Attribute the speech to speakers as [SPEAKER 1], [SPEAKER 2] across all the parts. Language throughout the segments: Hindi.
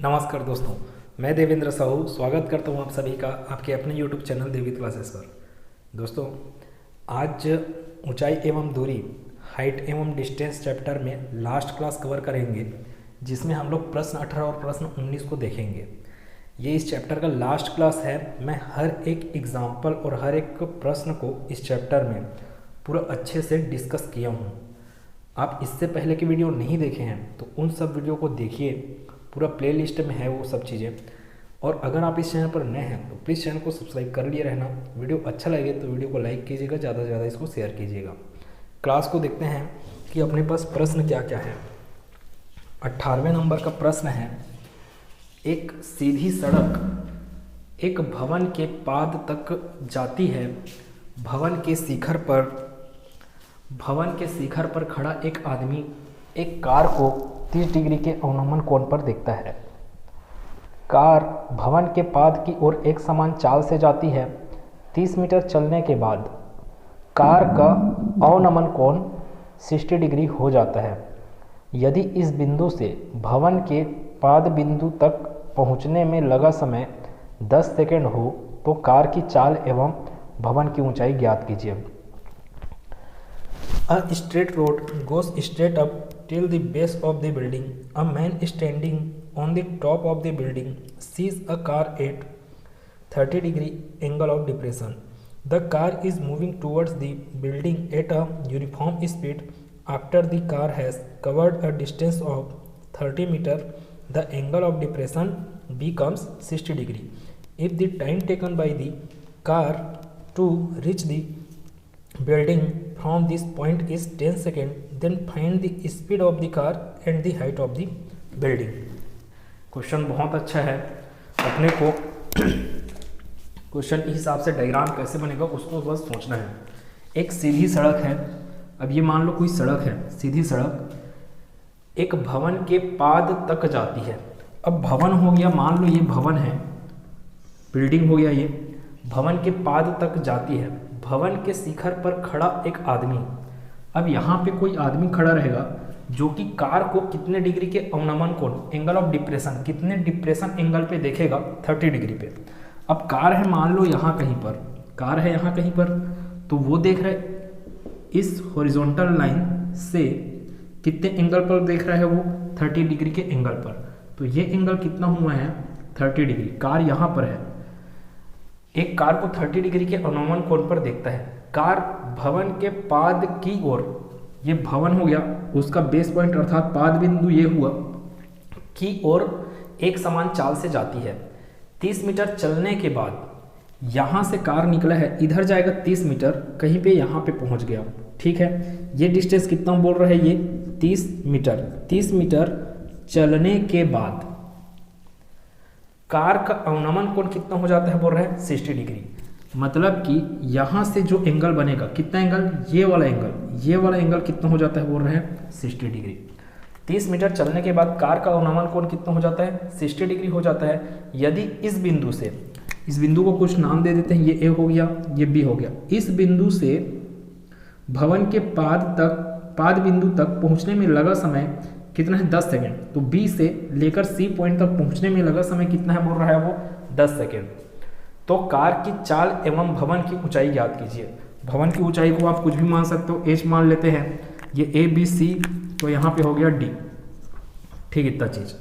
[SPEAKER 1] नमस्कार दोस्तों, मैं देवेंद्र साहू स्वागत करता हूं आप सभी का आपके अपने YouTube चैनल देवित क्लासेस पर। दोस्तों, आज ऊंचाई एवं दूरी हाइट एवं डिस्टेंस चैप्टर में लास्ट क्लास कवर करेंगे, जिसमें हम लोग प्रश्न 18 और प्रश्न 19 को देखेंगे। ये इस चैप्टर का लास्ट क्लास है। मैं हर एक एग्जाम्पल और हर एक प्रश्न को इस चैप्टर में पूरा अच्छे से डिस्कस किया हूँ। आप इससे पहले की वीडियो नहीं देखे हैं तो उन सब वीडियो को देखिए, पूरा प्लेलिस्ट में है वो सब चीज़ें। और अगर आप इस चैनल पर नए हैं तो प्लीज़ चैनल को सब्सक्राइब कर लिए रहना। वीडियो अच्छा लगे तो वीडियो को लाइक कीजिएगा, ज़्यादा से ज़्यादा इसको शेयर कीजिएगा। क्लास को देखते हैं कि अपने पास प्रश्न क्या क्या है। 18वें नंबर का प्रश्न है, एक सीधी सड़क एक भवन के पाद तक जाती है। भवन के शिखर पर खड़ा एक आदमी एक कार को 30 डिग्री के अवनमन कोण पर देखता है। कार भवन के पाद की ओर एक समान चाल से जाती है। 30 मीटर चलने के बाद कार का अवनमन कोण 60 डिग्री हो जाता है। यदि इस बिंदु से भवन के पाद बिंदु तक पहुंचने में लगा समय 10 सेकंड हो तो कार की चाल एवं भवन की ऊंचाई ज्ञात कीजिए। A straight road goes straight up till the base of the building. A man standing on the top of the building sees a car at 30 degree angle of depression. The car is moving towards the building at a uniform speed. After the car has covered a distance of 30 meter, the angle of depression becomes 60 degree. If the time taken by the car to reach the building from this point is 10 seconds, then find the speed of the car and the height of the building. Question बहुत अच्छा है। अपने को क्वेश्चन के हिसाब से डायग्राम कैसे बनेगा उसको बस सोचना है। एक सीधी सड़क है। अब ये मान लो कोई सड़क है, सीधी सड़क एक भवन के पाद तक जाती है। अब भवन हो गया, मान लो ये भवन है, बिल्डिंग हो गया, ये भवन के पाद तक जाती है। भवन के शिखर पर खड़ा एक आदमी, अब यहाँ पे कोई आदमी खड़ा रहेगा जो कि कार को कितने डिग्री के अवनमन कोण, एंगल ऑफ डिप्रेशन, कितने डिप्रेशन एंगल पे देखेगा, 30 डिग्री पे। अब कार है मान लो यहाँ कहीं पर, कार है यहाँ कहीं पर, तो वो देख रहा है इस हॉरिजॉन्टल लाइन से कितने एंगल पर देख रहा है, वो 30 डिग्री के एंगल पर। तो ये एंगल कितना हुआ है, 30 डिग्री। कार यहाँ पर है, एक कार को 30 डिग्री के अवनमन कोण पर देखता है। कार भवन के पाद की ओर, ये भवन हो गया, उसका बेस पॉइंट अर्थात पाद बिंदु ये हुआ, की ओर एक समान चाल से जाती है। 30 मीटर चलने के बाद यहाँ से कार निकला है, इधर जाएगा 30 मीटर, कहीं पे यहाँ पे पहुँच गया। ठीक है, ये डिस्टेंस कितना बोल रहा है, ये 30 मीटर। 30 मीटर चलने के बाद कार का अवनमन कोण कितना हो जाता है, बोल रहा है 60 डिग्री। मतलब कि यहाँ से जो एंगल बनेगा, कितना एंगल, ये वाला एंगल कितना हो जाता है, बोल रहे हैं 60 डिग्री। 30 मीटर चलने के बाद कार का अवनमन कोण कितना हो जाता है, 60 डिग्री हो जाता है। यदि इस बिंदु से, इस बिंदु को कुछ नाम दे देते हैं, ये ए हो गया, ये बी हो गया। इस बिंदु से भवन के पाद बिंदु तक पहुँचने में लगा समय कितना है, 10 सेकेंड। तो बी से लेकर सी पॉइंट तक पहुंचने में लगा समय कितना है, बोल रहा है वो 10 सेकेंड। तो कार की चाल एवं भवन की ऊंचाई ज्ञात कीजिए। भवन की ऊंचाई को आप कुछ भी मान सकते हो, एच मान लेते हैं, ये ए बी सी, तो यहाँ पे हो गया डी। ठीक, इतना चीज।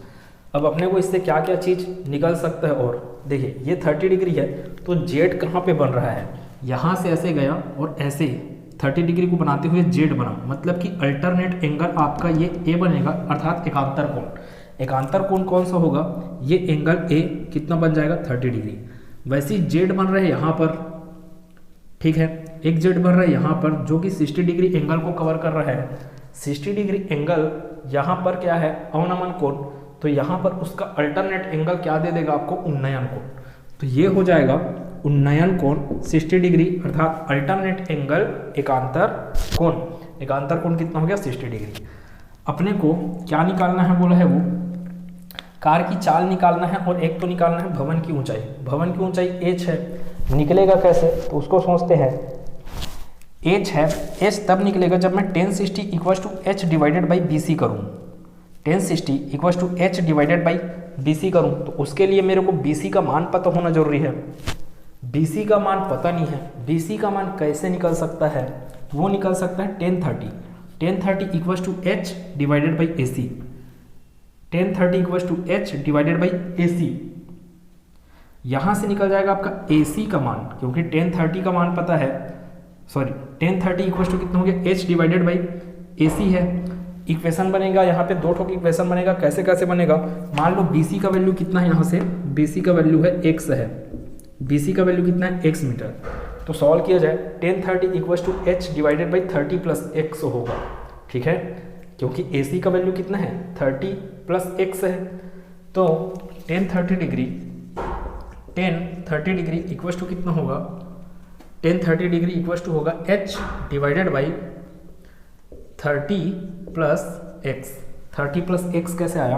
[SPEAKER 1] अब अपने को इससे क्या क्या चीज निकल सकता है, और देखिए ये 30 डिग्री है, तो जेड कहाँ पे बन रहा है, यहाँ से ऐसे गया और ऐसे 30 डिग्री को बनाते हुए जेड बना। मतलब कि अल्टरनेट एंगल आपका ये ए बनेगा, अर्थात एकांतर कोण। एकांतर कोण कौन सा होगा, ये एंगल ए कितना बन जाएगा, 30 डिग्री। वैसे ही जेड बन रहा है यहाँ पर, ठीक है, एक जेड बन रहा है यहाँ पर जो कि 60 डिग्री एंगल को कवर कर रहा है। 60 डिग्री एंगल यहाँ पर क्या है, अवनमन कोण, तो यहाँ पर उसका अल्टरनेट एंगल क्या दे देगा आपको, उन्नयन कोण। तो ये हो जाएगा उन्नयन कोण 60 डिग्री, अर्थात अल्टरनेट एंगल एकांतर कोण। एकांतर कोण कितना हो गया, 60 डिग्री। अपने को क्या निकालना है, बोला है वो कार की चाल निकालना है, और एक तो निकालना है भवन की ऊंचाई। भवन की ऊंचाई h है, निकलेगा कैसे, तो उसको सोचते हैं। h है, h तब निकलेगा जब मैं tan 60 = h divided by BC करूँ। 1060 equal to H divided by B C करूँ तो उसके लिए मेरे को बी सी का मान पता होना जरूरी है। बी सी का मान पता नहीं है, बी सी का मान कैसे निकल सकता है, वो निकल सकता है 1030 equal to H divided by A C, 1030 equal to H divided by A C. यहाँ से निकल जाएगा आपका ए सी का मान, क्योंकि 1030 का मान पता है, सॉरी 1030 इक्वल टू कितना हो गया, एच डिवाइडेड बाई ए सी है। इक्वेशन बनेगा यहाँ पे, दो ठोक इक्वेशन बनेगा। कैसे कैसे बनेगा, मान लो बी सी का वैल्यू कितना है, यहाँ से बी सी का वैल्यू है एक्स है, बी सी का वैल्यू कितना है एक्स मीटर। तो सॉल्व किया जाए 1030 equal to H divided by 30 plus X होगा, ठीक है, क्योंकि ए सी का वैल्यू कितना है 30 प्लस एक्स है। तो 1030 डिग्री इक्वल टू कितना होगा, 1030 डिग्री इक्वल टू होगा एच डिवाइडेड बाई 30 प्लस एक्स। 30 प्लस एक्स कैसे आया,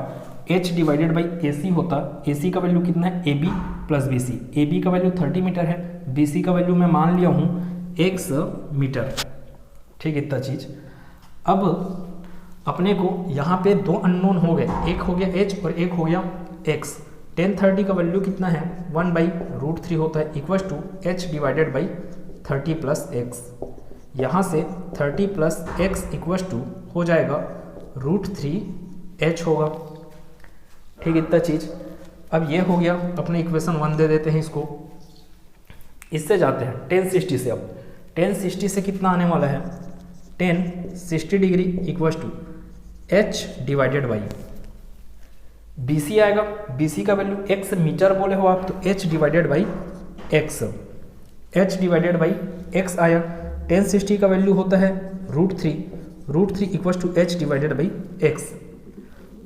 [SPEAKER 1] एच डिवाइडेड बाई ए सी होता, ए सी का वैल्यू कितना है A B plus B C, A B का वैल्यू 30 मीटर है, बी सी का वैल्यू मैं मान लिया हूँ एक्स मीटर, ठीक है, इतना चीज। अब अपने को यहाँ पे दो अननोन हो गए, एक हो गया एच और एक हो गया एक्स। 1030 का वैल्यू कितना है 1/√3 होता है equal to H divided by 30 plus X. यहाँ से 30 प्लस एक्स इक्वल टू हो जाएगा √3h होगा, ठीक, इतना चीज। अब ये हो गया, अपने इक्वेशन 1 दे देते हैं इसको। इससे जाते हैं 1060 से। अब 1060 से कितना आने वाला है, 1060 degree equal to H divided by B C आएगा, बी सी का वैल्यू एक्स मीटर बोले हो आप, तो H divided by X, H divided by X आया। 1060 का वैल्यू होता है √3 equal to H divided by X.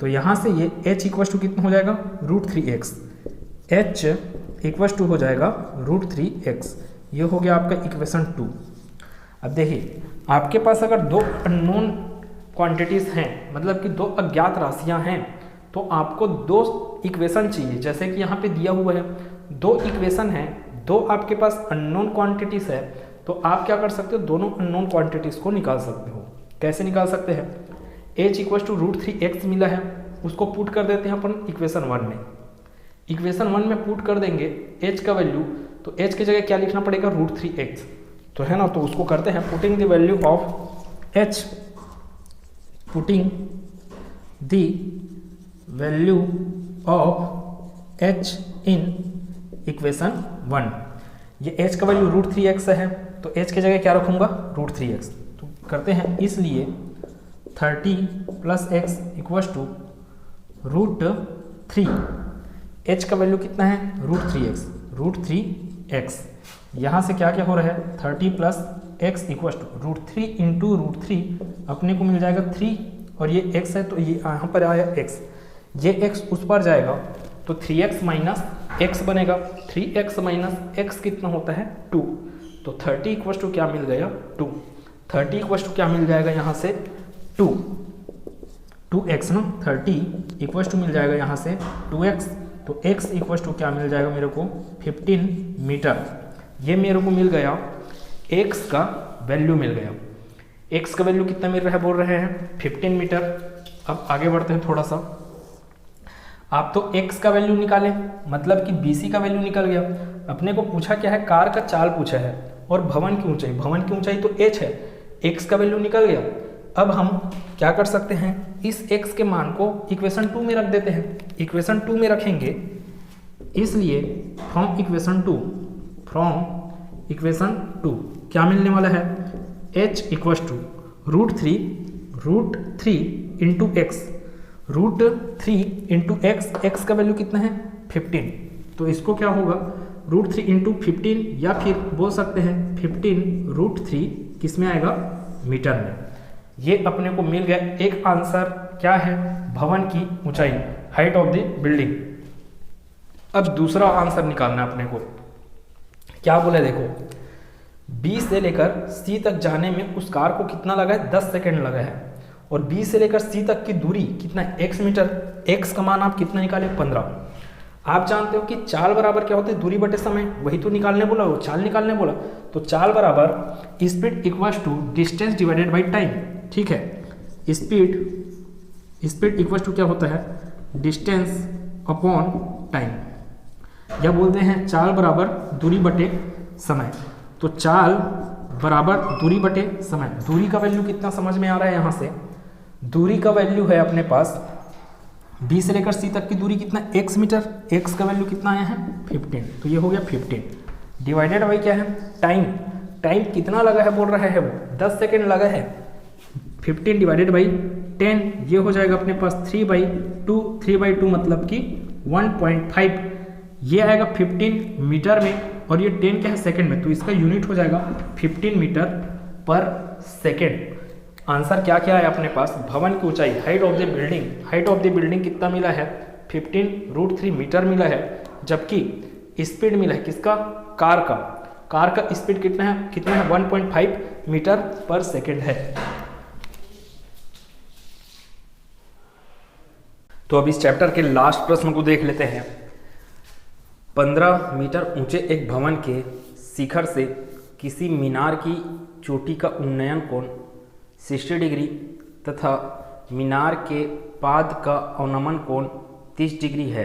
[SPEAKER 1] तो यहाँ से ये h इक्वल टू कितना हो जाएगा √3x, h इक्वल टू हो जाएगा √3x। ये हो गया आपका इक्वेशन 2। अब देखिए, आपके पास अगर दो अननोन क्वांटिटीज़ हैं, मतलब कि दो अज्ञात राशियाँ हैं, तो आपको दो इक्वेशन चाहिए। जैसे कि यहाँ पे दिया हुआ है दो इक्वेशन है, दो आपके पास अननोन क्वांटिटीज़ है, तो आप क्या कर सकते हो, दोनों अननोन क्वांटिटीज़ को निकाल सकते हो। कैसे निकाल सकते हैं, h इक्वल टू √3x मिला है, उसको पुट कर देते हैं अपन इक्वेशन 1 में। इक्वेशन 1 में पुट कर देंगे h का वैल्यू, तो h की जगह क्या लिखना पड़ेगा √3x, तो है ना। तो उसको करते हैं putting the value of h, putting the value of h in equation 1। ये h का वैल्यू √3x है, तो h की जगह क्या रखूंगा √3x। तो करते हैं, इसलिए 30 plus X equal to √3, h का वैल्यू कितना है √3x। यहाँ से क्या क्या हो रहा है, 30 plus X equal to √3 into √3, अपने को मिल जाएगा 3, और ये x है तो ये यहाँ पर आया x, ये x उस पर जाएगा तो 3x माइनस एक्स बनेगा। 3x माइनस एक्स कितना होता है 2, तो 30 इक्वल टू क्या मिल गया 2, 30 इक्वल टू क्या मिल जाएगा यहाँ से 2x ना, 30 इक्वल टू मिल जाएगा यहाँ से 2x, तो x इक्वल टू क्या मिल जाएगा मेरे को 15 मीटर। ये मेरे को मिल गया, x का वैल्यू मिल गया। x का वैल्यू कितना मिल रहा है बोल रहे हैं 15 मीटर। अब आगे बढ़ते हैं थोड़ा सा। आप तो x का वैल्यू निकालें, मतलब कि BC का वैल्यू निकल गया। अपने को पूछा क्या है, कार का चाल पूछा है और भवन की ऊंचाई, भवन की ऊंचाई तो h है, x का वैल्यू निकल गया। अब हम क्या कर सकते हैं, इस x के मान को इक्वेशन 2 में रख देते हैं। इक्वेशन 2 में रखेंगे, इसलिए फ्रॉम इक्वेशन 2 क्या मिलने वाला है, h equal to √3 into X, √3 into X का वैल्यू कितना है 15, तो इसको क्या होगा √3 इंटू 15, या फिर बोल सकते हैं 15 √3 किस में आएगा मीटर में। ये अपने को मिल गया एक आंसर, क्या है भवन की ऊंचाई, हाइट ऑफ द बिल्डिंग। अब दूसरा आंसर निकालना है अपने को। क्या बोले देखो, B से लेकर C तक जाने में उस कार को कितना लगा है 10 सेकेंड लगा है, और B से लेकर C तक की दूरी कितना है x मीटर। x का मान आप कितना निकाले 15। आप जानते हो कि चाल बराबर क्या होता है दूरी बटे समय, वही तो निकालने बोला, वो चाल निकालने बोला। तो चाल बराबर speed equal to distance divided by time, ठीक है, स्पीड स्पीड इक्वल टू क्या होता है, डिस्टेंस अपॉन टाइम, या बोलते हैं चाल बराबर दूरी बटे समय। तो चाल बराबर दूरी बटे समय, दूरी का वैल्यू कितना समझ में आ रहा है, यहाँ से दूरी का वैल्यू है अपने पास बी से लेकर सी तक की दूरी कितना, x मीटर, x का वैल्यू कितना आया है 15, तो ये हो गया 15 डिवाइडेड बाई क्या है टाइम, टाइम कितना लगा है बोल रहा है वो 10 सेकेंड लगा है, 15 डिवाइडेड बाई 10, ये हो जाएगा अपने पास 3/2, 3/2 मतलब कि 1.5, ये आएगा 15 मीटर में और ये 10 क्या है सेकंड में, तो इसका यूनिट हो जाएगा 15 मीटर पर सेकंड। आंसर क्या क्या है अपने पास, भवन की ऊंचाई, height of the building, height of the building कितना मिला है 15√3 मीटर मिला है, जबकि स्पीड मिला है किसका, कार का स्पीड कितना है 1.5 मीटर पर सेकंड है। तो अब इस चैप्टर के लास्ट प्रश्न को देख लेते हैं। 15 मीटर ऊंचे एक भवन के शिखर से किसी मीनार की चोटी का उन्नयन कोण 60 डिग्री तथा मीनार के पाद का अवनमन कोण 30 डिग्री है,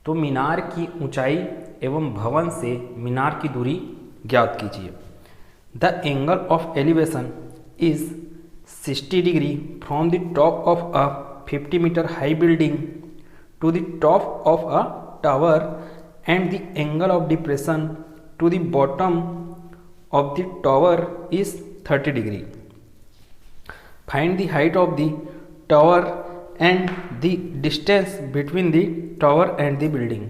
[SPEAKER 1] तो मीनार की ऊंचाई एवं भवन से मीनार की दूरी ज्ञात कीजिए। The angle of elevation is 60 degree from the top of a 50 metre high building to the top of a tower and the angle of depression to the bottom of the tower is 30 degree. Find the height of the tower and the distance between the tower and the building.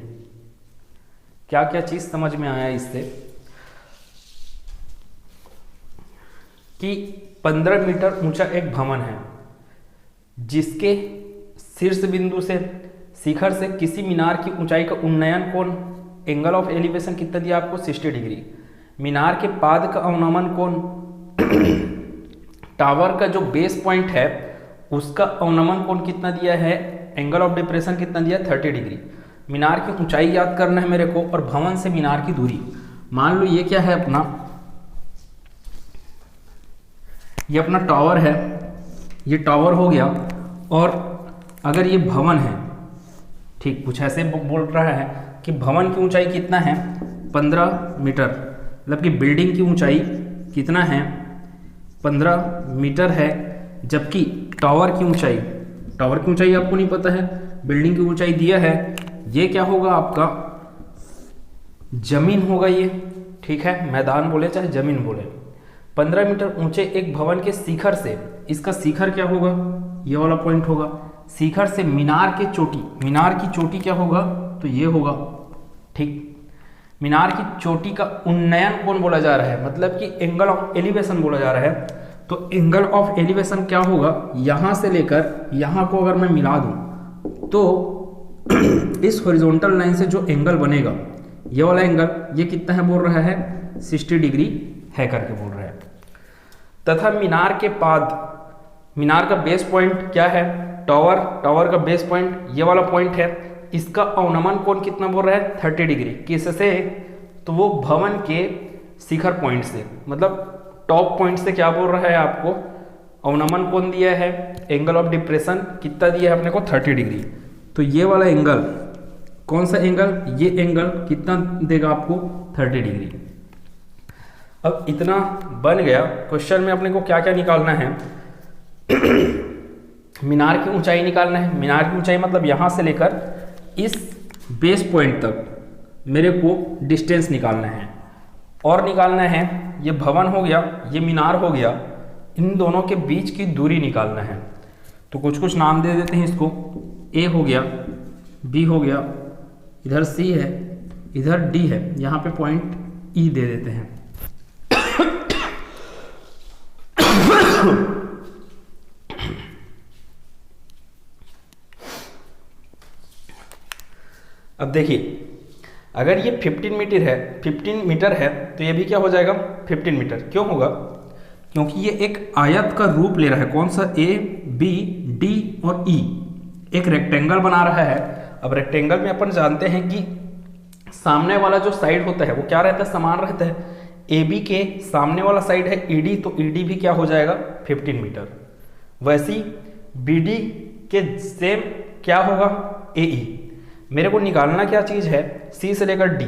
[SPEAKER 1] क्या क्या चीज समझ में आया इससे कि 15 मीटर ऊंचा एक भवन है जिसके शीर्ष बिंदु से शिखर से किसी मीनार की ऊंचाई का उन्नयन कोण, एंगल ऑफ एलिवेशन कितना दिया आपको 60 डिग्री, मीनार के पाद का अवनमन कोण, टावर का जो बेस पॉइंट है उसका अवनमन कोण कितना दिया है, एंगल ऑफ डिप्रेशन कितना दिया 30 डिग्री, मीनार की ऊंचाई याद करना है मेरे को, और भवन से मीनार की दूरी। मान लो ये क्या है अपना, ये अपना टावर है, ये टावर हो गया, और अगर ये भवन है, ठीक कुछ ऐसे बोल रहा है कि भवन की ऊंचाई कितना है 15 मीटर, मतलब कि बिल्डिंग की ऊंचाई कितना है 15 मीटर है, जबकि टावर की ऊंचाई आपको नहीं पता है, बिल्डिंग की ऊंचाई दिया है, ये क्या होगा आपका जमीन होगा ये, ठीक है, मैदान बोले चाहे जमीन बोले। 15 मीटर ऊंचे एक भवन के शिखर से, इसका शिखर क्या होगा, ये वाला पॉइंट होगा, शिखर से मीनार की चोटी क्या होगा, तो ये होगा, ठीक। मीनार की चोटी का उन्नयन कोण बोला जा रहा है, मतलब कि एंगल ऑफ एलिवेशन बोला जा रहा है, तो एंगल ऑफ एलिवेशन क्या होगा, यहां से लेकर यहां को अगर मैं मिला दूं तो इस हॉरिजॉन्टल लाइन से जो एंगल बनेगा, ये वाला एंगल, ये कितना है बोल रहा है 60 डिग्री है करके बोल रहा है, तथा मीनार के पाद, मीनार का बेस पॉइंट क्या है, टावर का बेस पॉइंट ये वाला पॉइंट है, इसका अवनमन कोण कितना बोल रहा है 30 डिग्री, किससे, तो वो भवन के शिखर पॉइंट से, मतलब टॉप पॉइंट से क्या बोल रहा है आपको, अवनमन कोण दिया है, एंगल ऑफ डिप्रेशन कितना दिया है अपने को 30 डिग्री, तो ये वाला एंगल, कौन सा एंगल, ये एंगल कितना देगा आपको 30 डिग्री। अब इतना बन गया, क्वेश्चन में अपने को क्या क्या निकालना है मीनार की ऊंचाई निकालना है, मीनार की ऊंचाई मतलब यहाँ से लेकर इस बेस पॉइंट तक मेरे को डिस्टेंस निकालना है, और निकालना है ये भवन हो गया, ये मीनार हो गया, इन दोनों के बीच की दूरी निकालना है। तो कुछ नाम दे देते हैं इसको, ए हो गया, बी हो गया, इधर सी है, इधर डी है, यहाँ पे पॉइंट ई दे देते हैं अब देखिए, अगर ये 15 मीटर है तो ये भी क्या हो जाएगा 15 मीटर। क्यों होगा, क्योंकि ये एक आयत का रूप ले रहा है, कौन सा, ए बी डी और ई, एक रेक्टेंगल बना रहा है। अब रेक्टेंगल में अपन जानते हैं कि सामने वाला जो साइड होता है वो क्या रहता है, समान रहता है। ए बी के सामने वाला साइड है ईडी, तो ईडी भी क्या हो जाएगा 15 मीटर। वैसी BD के सेम क्या होगा AE। मेरे को निकालना क्या चीज़ है, C से लेकर D,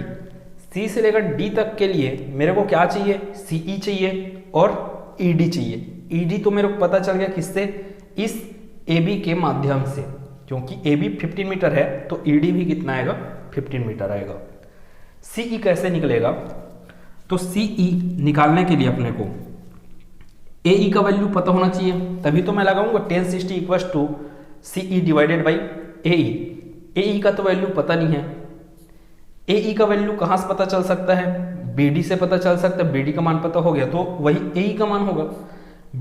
[SPEAKER 1] C से लेकर D तक के लिए मेरे को क्या चाहिए, CE चाहिए और ED चाहिए। ED तो मेरे को पता चल गया किससे, इस AB के माध्यम से, क्योंकि AB 15 मीटर है तो ED भी कितना आएगा, 15 मीटर आएगा। CE कैसे निकलेगा, तो CE निकालने के लिए अपने को AE का वैल्यू पता होना चाहिए, तभी तो मैं लगाऊंगा 1060 equals to CE divided by AE। AE का तो वैल्यू पता नहीं है। AE का वैल्यू कहाँ से पता चल सकता है, BD से पता चल सकता है। BD का मान पता हो गया तो वही AE का मान होगा।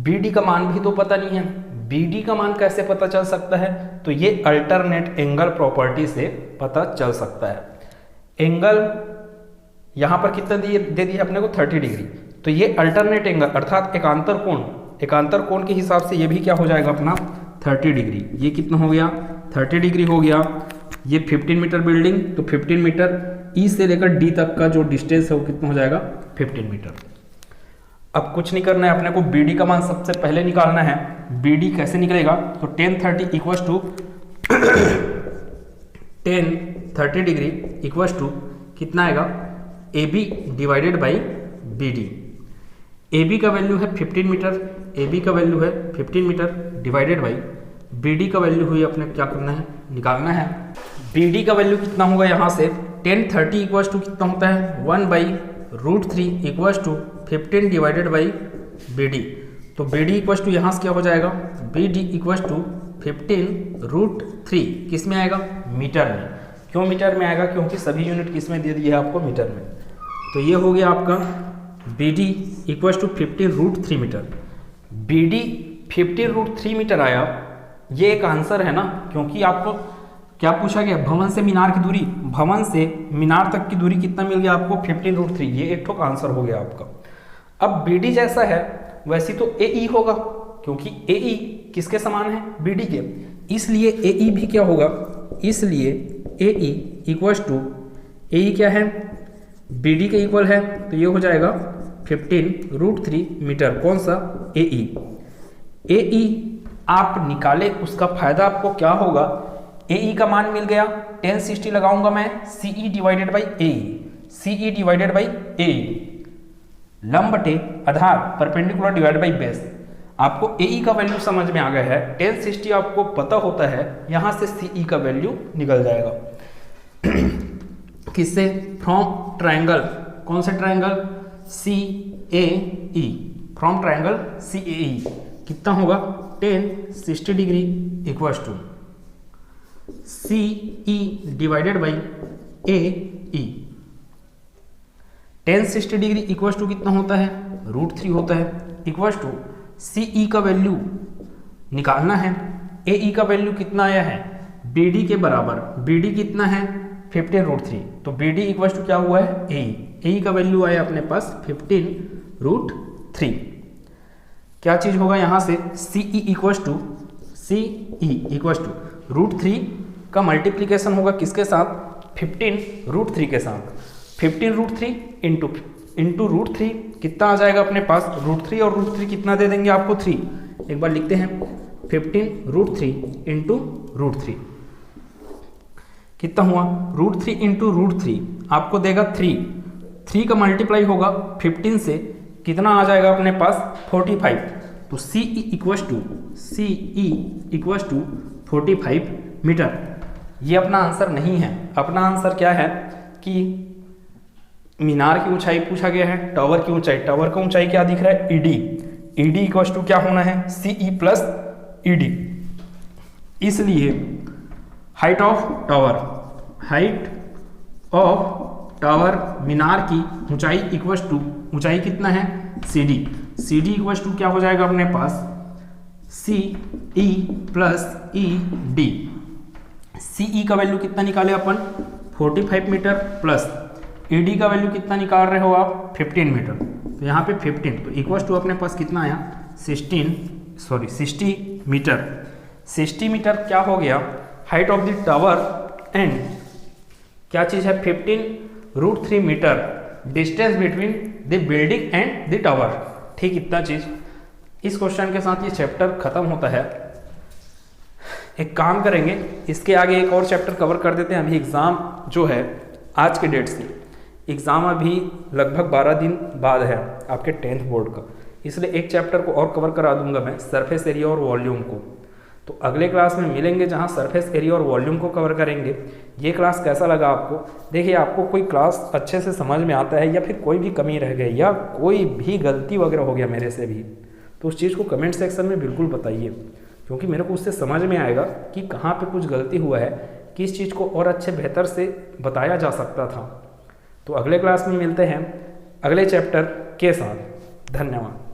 [SPEAKER 1] BD का मान भी तो पता नहीं है, BD का मान कैसे पता चल सकता है, तो ये अल्टरनेट एंगल प्रॉपर्टी से पता चल सकता है। एंगल यहाँ पर कितना दे दिया अपने को 30 डिग्री, तो ये अल्टरनेट एंगल अर्थात एकांतर कोण, एकांतर कोण के हिसाब से ये भी क्या हो जाएगा अपना 30 डिग्री। ये कितना हो गया, 30 डिग्री हो गया। ये 15 मीटर बिल्डिंग, तो 15 मीटर E से लेकर D तक का जो डिस्टेंस है वो कितना हो जाएगा 15 मीटर। अब कुछ नहीं करना है अपने को, BD का मान सबसे पहले निकालना है। BD कैसे निकलेगा, तो 1030 equals to 1030 degree equals to कितना आएगा, AB divided by BD। AB का वैल्यू है 15 मीटर, AB का वैल्यू है 15 मीटर डिवाइडेड बाई BD का वैल्यू हुई अपने क्या करना है, निकालना है। BD का वैल्यू कितना होगा यहाँ से 1030 इक्वल्स टू कितना होता है 1/√3 equals to 15 divided by BD। तो BD इक्वल्स टू यहाँ से क्या हो जाएगा, BD इक्वल्स टू 15√3 किस में आएगा, मीटर में। क्यों मीटर में आएगा, क्योंकि सभी यूनिट किस में दे दिया है आपको, मीटर में। तो ये हो गया आपका BD equals to 15√3 metre. BD 15√3 metre आया, ये एक आंसर है ना, क्योंकि आपको क्या पूछा गया, भवन से मीनार की दूरी, भवन से मीनार तक की दूरी कितना मिल गया आपको 15√3, ये एक ठोक आंसर हो गया आपका। अब BD जैसा है वैसी तो AE होगा, क्योंकि AE किसके समान है, BD के, इसलिए AE भी क्या होगा, इसलिए AE इक्वल्स टू, AE क्या है BD के इक्वल है, तो ये हो जाएगा 15√3 मीटर। कौन सा, AE। AE आप निकाले, उसका फायदा आपको क्या होगा, AE का मान मिल गया 1060 लगाऊंगा मैं, CE divided by AE, CE divided by AE, लंब बटे आधार परपेंडिकुलर डिवाइड बाई बेस। आपको AE का वैल्यू समझ में आ गया है, 1060 आपको पता होता है, यहां से CE का वैल्यू निकल जाएगा। किससे, फ्रॉम ट्रायंगल, कौन सा triangle, CAE, from triangle CAE कितना होगा 1060 degree equals to CE divided by AE। 1060 degree equals to कितना होता है, √3 होता है, इक्वल्स टू CE का वैल्यू निकालना है। AE का वैल्यू कितना आया है, BD के बराबर, BD कितना है 15√3, तो BD इक्वल्स टू क्या हुआ है AE का वैल्यू आया अपने पास 15√3। क्या चीज होगा यहाँ से, CE इक्वल्स टू √3 का मल्टीप्लीकेशन होगा किसके साथ, 15√3 के साथ। 15√3 इंटू √3 कितना आ जाएगा अपने पास, √3 और √3 कितना दे देंगे आपको 3। एक बार लिखते हैं 15√3 इंटू √3 कितना हुआ, √3 इंटू √3 आपको देगा 3 का मल्टीप्लाई होगा 15 से, कितना आ जाएगा अपने पास 45। तो CE इक्वल्स टू 45 मीटर। ये अपना आंसर नहीं है, अपना आंसर क्या है कि मीनार की ऊंचाई पूछा गया है, टावर की ऊंचाई, टावर का ऊंचाई क्या दिख रहा है ED इक्वल्स टू क्या होना है CE प्लस ED। इसलिए हाइट ऑफ टावर मीनार की ऊंचाई इक्वल्स टू, ऊंचाई कितना है CD इक्वल्स टू क्या हो जाएगा अपने पास CE प्लस ED। CE का वैल्यू कितना निकाले अपन 45 मीटर प्लस ED का वैल्यू कितना निकाल रहे हो आप 15 मीटर, तो यहाँ पे 15, तो इक्वल्स टू अपने पास कितना आया 60 मीटर। 60 मीटर क्या हो गया, height of the tower and क्या चीज़ है 15√3 metre distance between the building and the tower. ठीक, इतना चीज़। इस क्वेश्चन के साथ ये चैप्टर खत्म होता है। एक काम करेंगे, इसके आगे एक और चैप्टर कवर कर देते हैं। अभी एग्ज़ाम जो है आज के डेट से, एग्ज़ाम अभी लगभग 12 दिन बाद है आपके 10th बोर्ड का, इसलिए एक चैप्टर को और कवर करा दूंगा मैं, सरफेस एरिया और वॉल्यूम को। तो अगले क्लास में मिलेंगे जहां सरफेस एरिया और वॉल्यूम को कवर करेंगे। ये क्लास कैसा लगा आपको? देखिए, आपको कोई क्लास अच्छे से समझ में आता है या फिर कोई भी कमी रह गई या कोई भी गलती वगैरह हो गया मेरे से भी, तो उस चीज़ को कमेंट सेक्शन में बिल्कुल बताइए, क्योंकि मेरे को उससे समझ में आएगा कि कहाँ पे कुछ गलती हुआ है, किस चीज़ को और अच्छे बेहतर से बताया जा सकता था। तो अगले क्लास में मिलते हैं अगले चैप्टर के साथ। धन्यवाद।